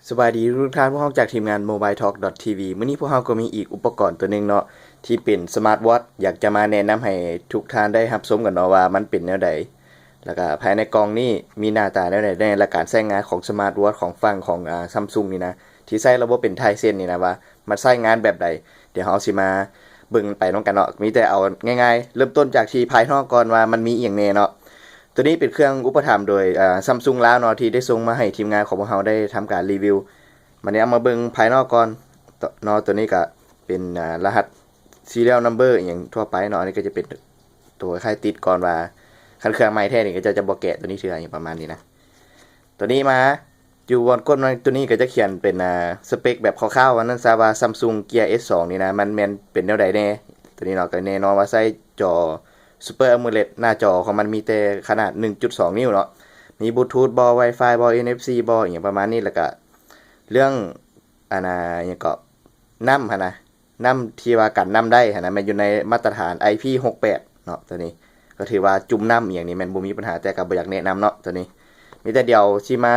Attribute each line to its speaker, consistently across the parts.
Speaker 1: สวัสดีทุกท่านพวกเราจากทีมงาน mobiletalk.tv มื้อนี้พวกเราก็มีอีกอุปกรณ์ตัวหนึงเนาะที่เป็นสมาร์ทวอทช์อยากจะมาแนะนำให้ทุกท่านได้รับชมกันเนาะว่ามันเป็นแนวใดแล้วก็ภายในกล่องนี้มีหน้าตาแนวใดในและการใช้งานของสมาร์ทวอทช์ของฝั่งของSamsung นี่นะที่ใช้ระบบเป็นไทเซ็นนี่นะว่ามันใช้งานแบบใดเดี๋ยวเราสิมาเบิ่งไปน้องกันเนาะมีแต่เอาง่ายๆเริ่มต้นจากที่ภายนอกก่อนว่ามันมีอีหยังแน่เนาะ ตัวนี้เป็นเครื่องอุปถัมภ์โดยซัมซุงลาวเนาะที่ได้ส่งมาให้ทีมงานของพวกเราได้ทำการรีวิวมันนี้เอามาเบิ่งภายนอกก่อนเนาะตัวนี้ก็เป็นรหัส serial number อย่างทั่วไปเนาะอันนี้ก็จะเป็นตัวคล้ายติดก่อนว่าคันเครื่องใหม่แท้นี่ก็จะบ่แกะตัวนี้เทื่ออย่างประมาณนี้นะตัวนี้มาอยู่บนก้นตัวนี้ก็จะเขียนเป็นสเปคแบบคร่าวๆว่านั้นซะว่า Samsung Gear S2 นี่นะมันแม่นเป็นแนวใดแน่ตัวนี้เนาะก็แน่นอนว่าใช้จอSuper AMOLED หน้าจอของมันมีแต่ขนาด 1.2 นิ้วเนาะมีบลูทูธบอ Wi-Fi บอ NFC บออย่างประมาณนี้แล้วก็เรื่องอย่างก็น้ำหั่นนะน้ำที่ว่ากันน้ำได้หั่นนะมันอยู่ในมาตรฐาน IP68 เนาะตัวนี้ก็ถือว่าจุ่มน้ำอย่างนี้มันบ่มีปัญหาแต่ก็บ่อยากแนะนำเนาะตัวนี้มีแต่เดียวสิมา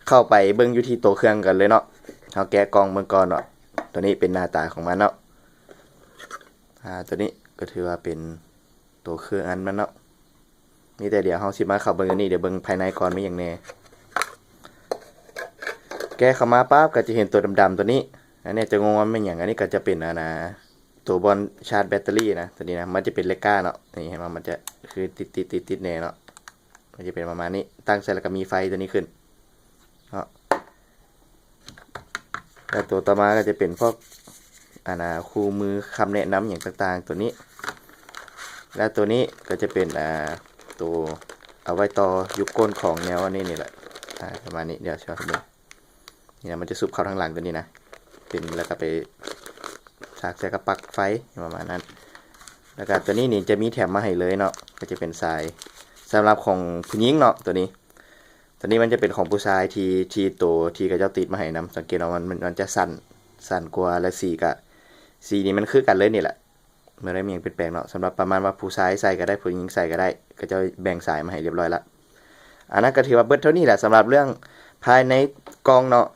Speaker 1: เข้าไปเบิ่งอยู่ที่ตัวเครื่องกันเลยเนาะเฮาแกะกล่องเบิ่งก่อนเนาะตัวนี้เป็นหน้าตาของมันเนาะตัวนี้ก็ถือว่าเป็นตัวเครื่องอันมันเนาะมีแต่เดี๋ยวเฮาสิมาเข้าเบิ่งอันนี้เดี๋ยวเบิ่งภายในก่อนมีหยังแน่แกะเข้ามาปั๊บก็จะเห็นตัวดำๆตัวนี้อันนี้จะงงว่ามันหยังอันนี้ก็จะเป็นตัวบอลชาร์จแบตเตอรี่นะตัวนี้นะมันจะเป็นเลก้าเนาะนี่เห็นมั้ยมันจะคือติดแน่เนาะมันจะเป็นประมาณนี้ตั้งใส่แล้วก็มีไฟตัวนี้ขึ้นเนาะแล้วตัวต่อมาก็จะเป็นพวกคู่มือคำแนะนำอย่างต่างๆตัวนี้และตัวนี้ก็จะเป็นตัวเอาไว้ต่อยุคก้นของแนวอันนี้นี่แหละประมาณนี้เดี๋ยวชอบดูนี่นะมันจะซุบเข้าทางหลังตัวนี้นะเป็นแล้วก็ไปฉากใส่กระปักไฟประมาณนั้นแล้วก็ตัวนี้นี่จะมีแถมมาให้เลยเนาะก็จะเป็นสายสำหรับของผู้หญิงเนาะตัวนี้มันจะเป็นของผู้ชายที่ตัวที่กระเจ้าติดมาให้นำสังเกตว่ามันจะสั่นกว่าและสีนี่มันคือกันเลยนี่แหละเมื่อได้มีอย่างเปลี่ยนแปลงเนาะสำหรับประมาณว่าผู้ชายใส่ก็ได้ผู้หญิงใส่ก็ได้ก็จะแบ่งสายมาให้เรียบร้อยละอันนั้นก็ถือว่าเบิดเท่านี้แหละสำหรับเรื่องภายในกล่องเนาะ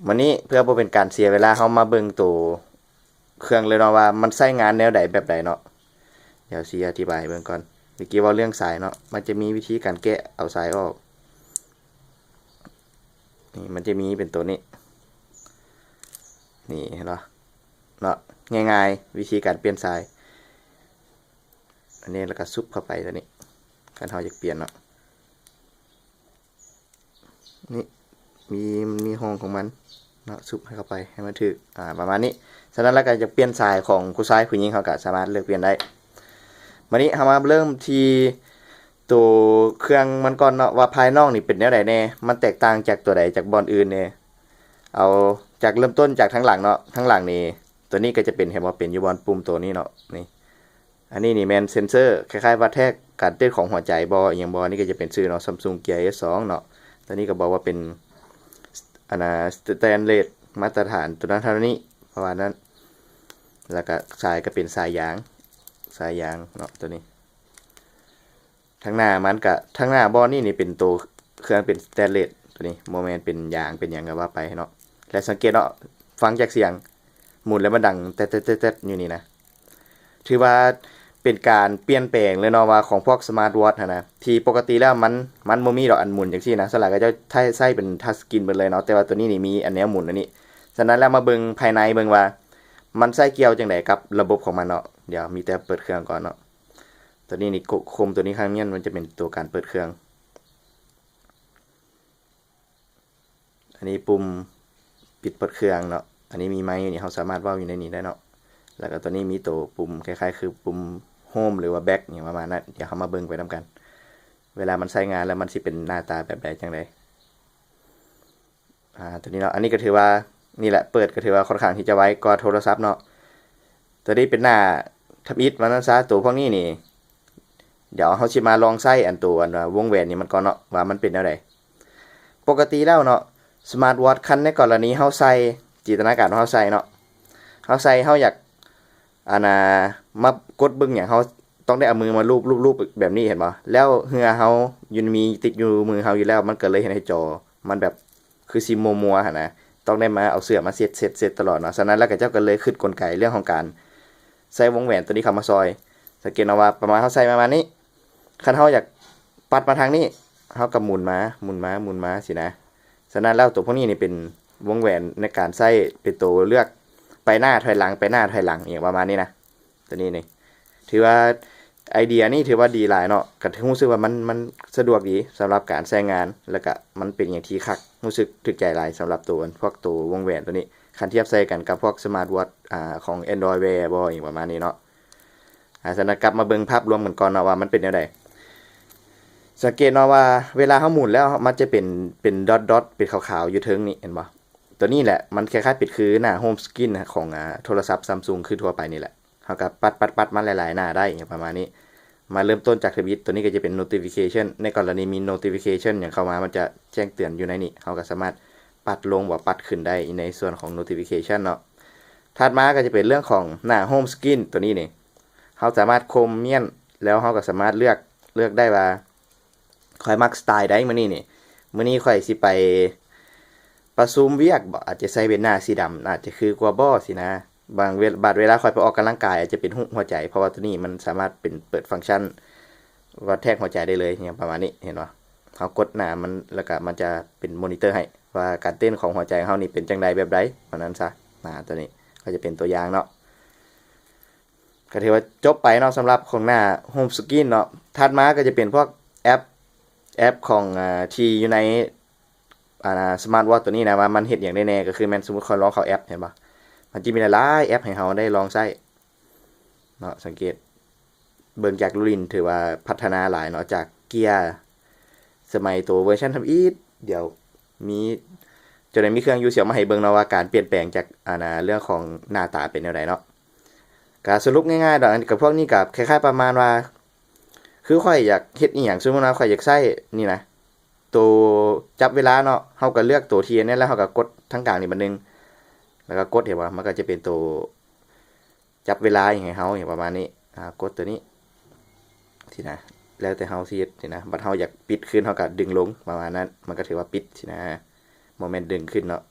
Speaker 1: วันนี้เพื่อบ่เป็นการเสียเวลาเฮามาเบิ่งตัวเครื่องเลยเนาะว่ามันใช้งานแนวใดแบบใดเนาะเดี๋ยวสิอธิบายเบิ่งก่อนเมื่อกี้ว่าเรื่องสายเนาะมันจะมีวิธีการแกะเอาสายออกนี่มันจะมีเป็นตัวนี้นี่เห็นเนาะง่ายๆวิธีการเปลี่ยนสายอันนี้แล้วก็ซุปเข้าไปตัวนี้การเราอยากเปลี่ยนเนาะนี่มีห้องของมันเนาะซุปให้เข้าไปให้มันถึกประมาณนี้ฉะนั้นแล้วก็จะเปลี่ยนสายของผู้ชายผู้หญิงเขาก็สามารถเลือกเปลี่ยนได้วันนี้เรามาเริ่มที่ตัวเครื่องมันก่อนเนาะว่าภายนอกนี่เป็นแนวใดแน่มันแตกต่างจากตัวใดจากบอลอื่นเนี่ยเอาจากเริ่มต้นจากทั้งหลังเนาะทั้งหลังนี่ตัวนี้ก็จะเป็นเห็นว่าเป็นอยู่บอลปุ่มตัวนี้เนาะนี่อันนี้นี่แมนเซนเซอร์คล้ายๆวัดแทกการเต้นของหัวใจบออย่างบอนี่ก็จะเป็นชื่อเนาะ Samsung Gear S2 เนาะตอนนี้ก็บอกว่าเป็นสแตนเลสมาตรฐานตัวนั้นเท่านี้ประมาณนั้นแล้วก็สายก็เป็นสายยางเนาะตัวนี้ทั้งหน้ามันกับทั้งหน้าบอนี่เป็นตัวเครื่องเป็นสแตนเลสตัวนี้โมเมนต์เป็นยางเป็นอย่างก็ว่าไปเนาะและสังเกตเนาะฟังจากเสียงหมุนแล้วมันดังแต๊ดๆอยู่นี่นะถือว่าเป็นการเปลี่ยนแปลงเลยเนาะว่าของพวกสมาร์ทวอทช์นะที่ปกติแล้วมันบ่มีดอกอันหมุนจังซี่นะส่วนใหญ่ก็จะใช้เป็นทัชสกรีนไปเลยเนาะแต่ว่าตัวนี้นี่มีอันแนวหมุนอันนี้ฉะนั้นแล้วมาเบิ่งภายในเบิ่งว่ามันใช้เกี่ยวจังไดกับระบบของมันเนาะเดี๋ยวมีแต่เปิดเครื่องก่อนเนาะตัวนี้นี่โคมตัวนี้ข้างเนี้ยมันจะเป็นตัวการเปิดเครื่องอันนี้ปุ่มปิดเปิดเครื่องเนาะอันนี้มีไมค์อยู่นี่เราสามารถเว้าอยู่ในนี้ได้เนาะแล้วก็ตัวนี้มีตัวปุ่มคล้ายๆคือปุ่มโฮมหรือว่าแบ็คอย่างประมาณนั้นเดี๋ยวเขามาเบิ่งไปนำกันเวลามันใช้งานแล้วมันสิเป็นหน้าตาแบบใดจังไดตัวนี้เนาะอันนี้ก็ถือว่านี่แหละเปิดก็ถือว่าค่อนข้างที่จะไวกว่าโทรศัพท์เนาะตัวนี้เป็นหน้าทับอิฐมันนั่นซะตัวพวกนี้นี่เดี๋ยวเขาสิมาลองใช้อันตัววงแหวนนี่มันก่อนเนาะว่ามันเป็นแนวใดปกติแล้วเนาะสมาร์ทวอทช์คันในกรณีเฮาใส่จินตนาการเฮาใส่เนาะเฮาใส่เฮาอยากมากดเบิ่งอย่างเฮาต้องได้เอามือมาลูบแบบนี้เห็นบ่แล้วเหือเฮามีติดอยู่มือเฮาอยู่แล้วมันก็เลยเห็นให้จอมันแบบ คือสิมัวๆหั่นนะต้องได้มาเอาเสื้อมาเซ็ตตลอดเนาะฉะนั้นแล้วก็เจ้าก็เลยคิดกลไกเรื่องของการใส่วงแหวนตัวนี้เข้ามาซอยสังเกตเอาว่าประมาณเฮาใส่ประมาณนี้คันเฮาอยากปัดมาทางนี้เฮาก็หมุนมาสินะฉะนั้นแล้วตัวพวกนี้นี่เป็นวงแหวนในการใส่เป็นตัวเลือกไปหน้าถอยหลังอย่างประมาณนี้นะตัวนี้นี่ถือว่าไอเดียนี่ถือว่าดีหลายเนาะก็รู้สึกว่ามันสะดวกดีสำหรับการใช้งานแล้วก็มันเป็นอย่างที่คักรู้สึกถึกใจหลายสำหรับตัวพวกตัววงแหวนตัวนี้คันเทียบใส่กันกับพวกสมาร์ทวอทของ Android Wear บ่อย่างประมาณนี้เนาะฉะนั้นกลับมาเบิ่งภาพรวมกันก่อนเนาะว่ามันเป็นแนวใดสังเกตเนาะว่าเวลาเฮาหมุนแล้วมันจะเป็นดอทๆเป็นขาวๆอยู่เทิงนี่เห็นบ่ตัวนี้แหละมันคล้ายๆปิดคือหน้าโฮมสกรีนของโทรศัพท์ Samsung คือทั่วไปนี่แหละเฮาก็ปัดมาหลายๆหน้าได้อย่างประมาณนี้มาเริ่มต้นจากทวิตตัวนี้ก็จะเป็น notification ในกรณีมี notification อย่างเข้ามามันจะแจ้งเตือนอยู่ในนี้เฮาก็สามารถปัดลงบ่ปัดขึ้นได้ในส่วนของ notification เนาะถัดมาก็จะเป็นเรื่องของหน้า home screen ตัวนี้นี่เฮาสามารถคมเมียนแล้วเฮาก็สามารถเลือกได้ว่าค่อยมักสไตล์ใดมื้อนี้ค่อยสิไปประชุมเวียกบ่อาจจะใส่เป็นหน้าสีดำอาจจะคือกว่าบ่สินะบางเวลาค่อยไปออกกำลังกายอาจจะเป็นหัวใจเพราะว่าตัวนี้มันสามารถเป็นเปิดฟังก์ชันว่าแทกหัวใจได้เลยอย่างประมาณนี้เห็นบ่เฮากดหน้ามันแล้วก็มันจะเป็นมอนิเตอร์ให้ว่าการเต้นของหัวใจเฮานี่เป็นจังไดแบบใดเพราะนั้นซะตัวนี้ก็จะเป็นตัวอย่างเนาะก็ถือว่าจบไปเนาะสำหรับของหน้า Home Screen เนาะถัดมาก็จะเป็นพวกแอปของที่อยู่ในสมาร์ทวอทตัวนี้นะว่ามันเฮ็ดหยังได้แน่ก็คือแม่นสมมุติคนลองเข้าแอปเห็นบ่มันจะมีหลายแอปให้เฮาได้ลองใช้เนาะสังเกตเบิ่งจากรุ่นถือว่าพัฒนาหลายเนาะจากเกียร์สมัยตัวเวอร์ชันทำอีกเดี๋ยวมีจนได้มีเครื่องอยู่เสียวมาให้เบิ่งเนาะว่าการเปลี่ยนแปลงจากเรื่องของหน้าตาเป็นแนวใดเนาะก็สรุปง่ายๆดอกกับพวกนี้ก็คล้ายๆประมาณว่าคือข่อยอยากเฮ็ดอีหยังสมมุติว่าข่อยอยากใช้นี่นะตัวจับเวลาเนาะเฮาก็เลือกตัวที่นี่แล้วเฮาก็กดทั้งกลางนี่บัดนึงแล้วก็กดเห็นว่ามันก็จะเป็นตัวจับเวลาอย่างให้เฮาอย่างประมาณนี้กดตัวนี้สินะแล้วแต่เฮาสิเฮ็ดสินะบัดเฮาอยากปิดขึ้นเฮาก็ดึงลงประมาณนั้นมันก็ถือว่าปิดสินะบ่แม่นดึงขึ้นเนาะ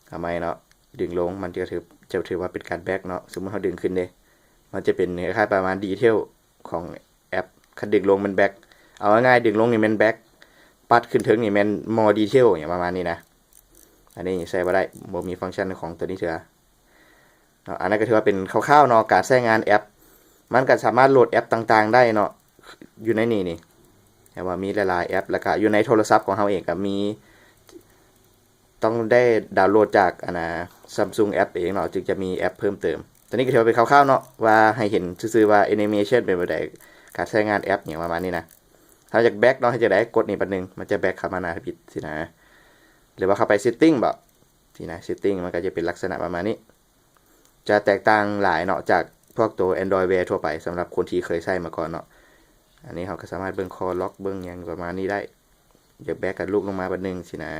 Speaker 1: ทำไมเนาะดึงลงมันจะถือว่าเป็นการแบ็กเนาะสมมุติเฮาดึงขึ้นเด้มันจะเป็นคล้ายๆประมาณดีเทลของแอปคันดึงลงมันแบ็กเอาง่ายๆดึงลงนี่แม่นแบ็กปัดขึ้นถึงนี่แม่น more detail อย่างประมาณนี้นะอันนี้ใช้บ่ได้บ่มีฟังก์ชันของตัวนี้เถอะอันนั้นก็ถือว่าเป็นคร่าวๆเนาะการใช้งานแอปมันก็สามารถโหลดแอปต่างๆได้เนาะอยู่ในนี่แต่ว่ามีหลายๆแอปแล้วก็อยู่ในโทรศัพท์ของเฮาเองก็มีต้องได้ดาวน์โหลดจากSamsung App เองเนาะจึงจะมีแอปเพิ่มเติมตัวนี้ก็ถือว่าเป็นคร่าวๆเนาะว่าให้เห็นซื่อๆว่า animation เป็นแบบใดการใช้งานแอปอย่างประมาณนี้นะถ้าอยากแบ็กเนาะให้จะได้กดนี่ปัดนึงมันจะแบ็กเข้ามาหน้าผิดสินะหรือว่าเข้าไป setting บ่สินะ setting มันก็จะเป็นลักษณะประมาณนี้จะแตกต่างหลายเนาะจากพวกตัว Android Wear ทั่วไปสำหรับคนที่เคยใช้มาก่อนเนาะอันนี้เราก็สามารถเบิ่งคอล็อกเบิ่งอย่างประมาณนี้ได้อยากแบ็กกับลูกลงมาปัดนึงสินะ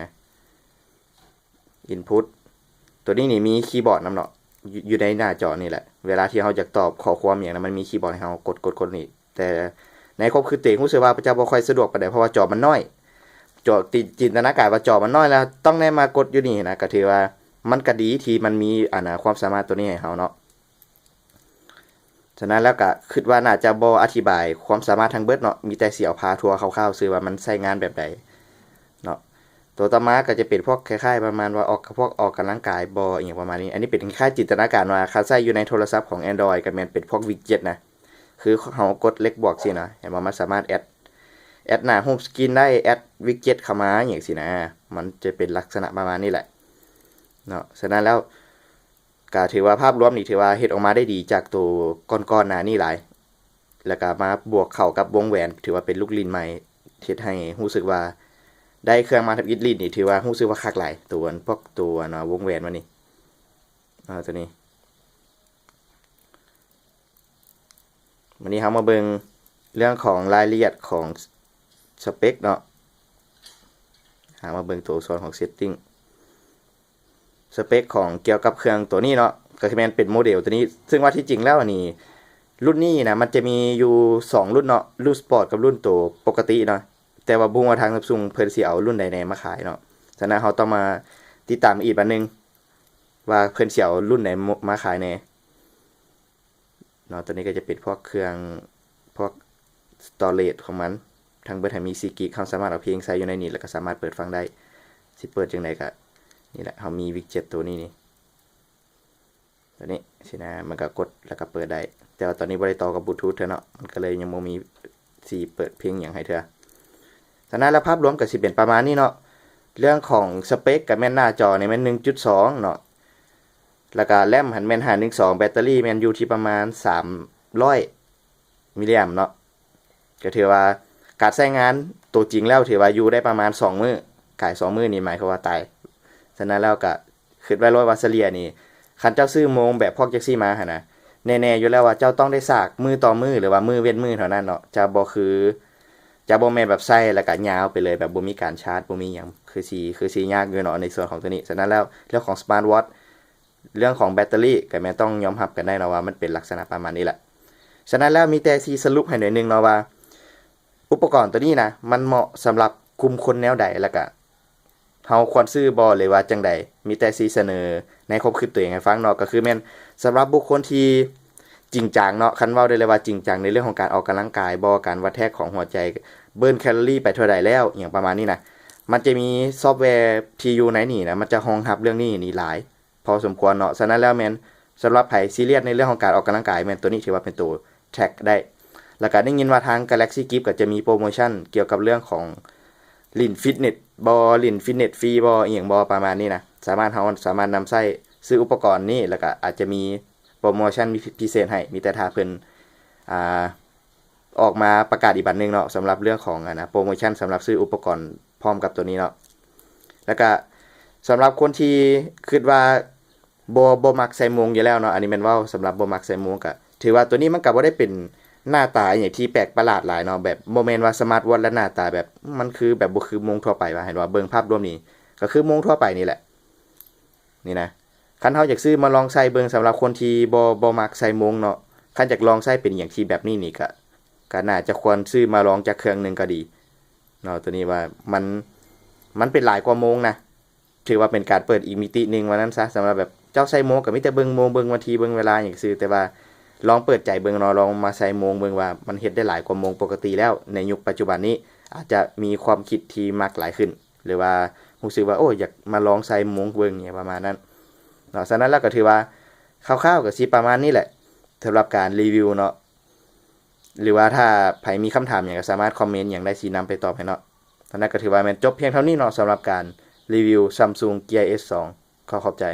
Speaker 1: input ตัวนี้นี่มีคีย์บอร์ดนำเนาะอยู่ในหน้าจอนี่แหละเวลาที่เราอยากตอบข้อความอย่างนั้นมันมีคีย์บอร์ดให้เรากดนี่แต่ในครบคือเตงรู้สึกว่าจะบ่ค่อยสะดวกปานใดเพราะว่าจอมันน้อยจอจินตนาการว่าจอมันน้อยแล้วต้องได้มากดอยู่นี่นะก็ถือว่ามันก็ดีที่มันมีความสามารถตัวนี้ให้เราเนาะฉะนั้นแล้วก็คิดว่าน่าจะบ่อธิบายความสามารถทั้งเบิดเนาะมีแต่สิเอาพาทัวร์คร่าวๆซื่อว่ามันใช้งานแบบใดเนาะตัวต่อมาก็จะเป็นพวกคล้ายๆประมาณว่าออกกำลังกายบ่อีหยังประมาณนี้อันนี้เป็นคล้ายจินตนาการว่าคันใช้อยู่ในโทรศัพท์ของ Android ก็แม่นเป็นพวกวิดเจ็ตนะคือเฮากดเลขบวกสินะเห็นว่ามันสามารถแอดหน้า Home Screen ได้แอดวิดเจ็ตเข้ามาอย่างสินะมันจะเป็นลักษณะประมาณนี้แหละเนาะฉะนั้นแล้วก็ถือว่าภาพรวมนี่ถือว่าเฮ็ดออกมาได้ดีจากตัวก่อนๆหน้านี้หลายแล้วก็มาบวกเข้ากับวงแหวนถือว่าเป็นลูกลิ้นใหม่เฮ็ดให้รู้สึกว่าได้เครื่องมาทำอิดลิ้นนี่ถือว่ารู้สึกว่าคักหลายตัวพวกตัววงแหวนมานี่ตัวนี้วันนี้เรามาเบิ่งเรื่องของรายละเอียดของสเปคเนาะมาเบิ่งตัวส่วนของ setting สเปคของเกี่ยวกับเครื่องตัวนี้เนาะก็คือมันเป็นโมเดลตัวนี้ซึ่งว่าที่จริงแล้วอันนี้รุ่นนี้นะมันจะมีอยู่2รุ่นเนาะรุ่นสปอร์ตกับรุ่นตัวปกติเนาะแต่ว่าบุ้งว่าทาง Samsung เพิ่นสิเอารุ่นใดๆมาขายเนาะฉ ฉะนั้นเราต้องมาติดตามอีกบัดนึงว่าเพิ่นสิเอารุ่นไหนมาขายแน่เนาะตัวนี้ก็จะเป็นพวกเครื่องพวก storage ของมันทั้งเบิดให้มี4 GB เราสามารถเอาเพลงใส่อยู่ในนี้แล้วก็สามารถเปิดฟังได้สิเปิดจังไดก็นี่แหละเรามี widget ตัวนี้นี่ตัวนี้สินะมันก็กดแล้วก็เปิดได้แต่ว่าตอนนี้บ่ได้ต่อกับบลูทูธเนาะมันก็เลยยังบ่มีสิเปิดเพลงหยังให้เธอฉะนั้นแล้วภาพรวมก็สิเป็นประมาณนี้เนาะเรื่องของสเปคกับแม่นหน้าจอนี่มัน 1.2 เนาะแล้วก็แรมหันแม่น512แบตเตอรี่แม่นอยู่ที่ประมาณ300มิลลิแอมป์เนาะก็ถือว่าการใช้งานตัวจริงแล้วถือว่าอยู่ได้ประมาณ2มื้อกาย2มื้อนี่หมายความว่าตายฉะนั้นแล้วก็คิดไว้ว่าเฉลี่ยนี่คันเจ้าซื้อโมงแบบพวกแจ็คซี่มาหั่นน่ะแน่ๆอยู่แล้วว่าเจ้าต้องได้ซากมือต่อมือหรือว่ามือเว้นมือเท่านั้นเนาะจะบ่แม่นแบบใส่แล้วก็ยาวไปเลยแบบบ่มีการชาร์จบ่มีหยังคือสิยากอยู่เนาะในส่วนของตัวนี้ฉะนั้นแล้วเรื่องของ Smart Watch เรื่องของแบตเตอรี่ก็แม่นต้องยอมรับกันได้เนาะว่ามันเป็นลักษณะประมาณนี้แหละฉะนั้นแล้วมีแต่สิสรุปให้หน่อยนึงเนาะว่าอุปกรณ์ตัวนี้นะมันเหมาะสำหรับกลุ่มคนแนวใดแล้วก็เฮาควรซื้อบ่หรือว่าจังใดมีแต่สิเสนอในความคิดตัวเองให้ฟังเนาะก็คือแม่นสำหรับบุคคลที่จริงจังเนาะคันเว้าได้เลยว่าจริงจังในเรื่องของการออกกำลังกายบ่การวัดแทกของหัวใจเบิร์นแคลอรี่ไปเท่าใดแล้วอย่างประมาณนี้นะมันจะมีซอฟต์แวร์ที่อยู่ในนี่นะมันจะรองรับเรื่องนี้นี่หลายพอสมควรเนาะฉะนั้นแล้วแม่นสำหรับไผซีเรียสในเรื่องของการออกกำลังกายแม่นตัวนี้ถือว่าเป็นตัวแทร็กได้แล้วก็ได้ยินว่าทาง Galaxy Gift ก็จะมีโปรโมชั่นเกี่ยวกับเรื่องของลินฟิตเนสลินฟิตเนสฟรีอีหยังประมาณนี้นะสามารถนำใช้ซื้ออุปกรณ์นี้แล้วก็อาจจะมีโปรโมชั่นพิเศษให้มีแต่ถ้าเพิ่นออกมาประกาศอีกบัดนึงเนาะสำหรับเรื่องของโปรโมชั่นสำหรับซื้ออุปกรณ์พร้อมกับตัวนี้เนาะแล้วก็สำหรับคนที่คิดว่าบ่มักใส่หมวกอยู่แล้วเนาะอันนี้แม่นว่าสำหรับบ่มักใส่หมวกก็ถือว่าตัวนี้มันก็บ่ได้เป็นหน้าตาอย่างที่แปลกประหลาดหลายเนาะแบบบ่แม่นว่าสมาร์ทวอทและหน้าตาแบบมันคือแบบบ่คือหมวกทั่วไปว่าเห็นว่าเบิ่งภาพรวมนี่ก็คือหมวกทั่วไปนี่แหละนี่นะคันเฮาอยากซื้อมาลองใส่เบิ่งสำหรับคนที่บ่มักใส่หมวกเนาะคันอยากลองใส่เป็นอย่างที่แบบนี้นี่ก็น่าจะควรซื้อมาลองจากเครื่องนึงก็ดีเนาะตัวนี้ว่ามันเป็นหลายกว่าโมงนะถือว่าเป็นการเปิดอีกมิตินึงว่านั้นซะสำหรับแบบเจ้าใส่โมงก็มีแต่เบิ่งโมงเบิ่งวันที่เบิ่งเวลาอย่างซื่อแต่ว่าลองเปิดใจเบิ่งเนาะลองมาใส่โมงเบิ่งว่ามันเฮ็ดได้หลายกว่าโมงปกติแล้วในยุคปัจจุบันนี้อาจจะมีความคิดที่มากหลายขึ้นหรือว่ารู้สึกว่าโอ้อยากมาลองใส่โมงเบิ่งเนี่ยประมาณนั้นเนาะฉะนั้นแล้วก็ถือว่าคร่าวๆก็สิประมาณนี้แหละสำหรับการรีวิวเนาะหรือว่าถ้าใครมีคำถามหยังก็สามารถคอมเมนต์หยังได้สินำไปตอบให้เนาะฉะนั้นก็ถือว่าแม่นจบเพียงเท่านี้เนาะสำหรับการรีวิว Samsung Gear S2 ขอบใจ